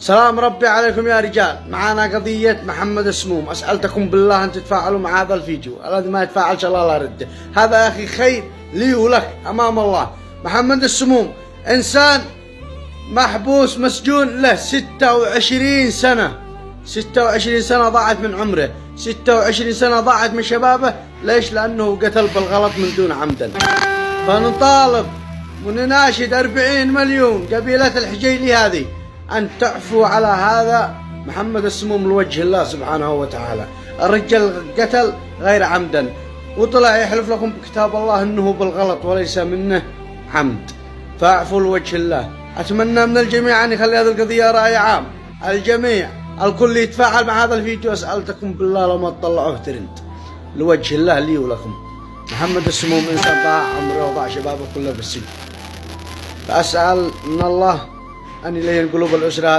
سلام ربي عليكم يا رجال. معانا قضية محمد السموم. أسألتكم بالله أن تتفاعلوا مع هذا الفيديو. الذي ما يتفاعل الله لا يرده. هذا يا أخي خير لي ولك أمام الله. محمد السموم إنسان محبوس مسجون له 26 سنة. 26 سنة ضاعت من عمره، 26 سنة ضاعت من شبابه. ليش؟ لأنه قتل بالغلط من دون عمدا. فنطالب ونناشد 40 مليون قبيلة الحجيلي هذه أن تعفوا على هذا محمد السموم لوجه الله سبحانه وتعالى. الرجال قتل غير عمدا، وطلع يحلف لكم بكتاب الله أنه بالغلط وليس منه عمد. فاعفوا لوجه الله. أتمنى من الجميع أن يخلي هذه القضية رأي عام. الجميع الكل يتفاعل مع هذا الفيديو. أسألتكم بالله لو ما تطلعوه ترند لوجه الله لي ولكم. محمد السموم إنسان ضاع عمره وضاع شبابه كله بالسجن. فأسأل من الله أن يلين قلوب الأسرة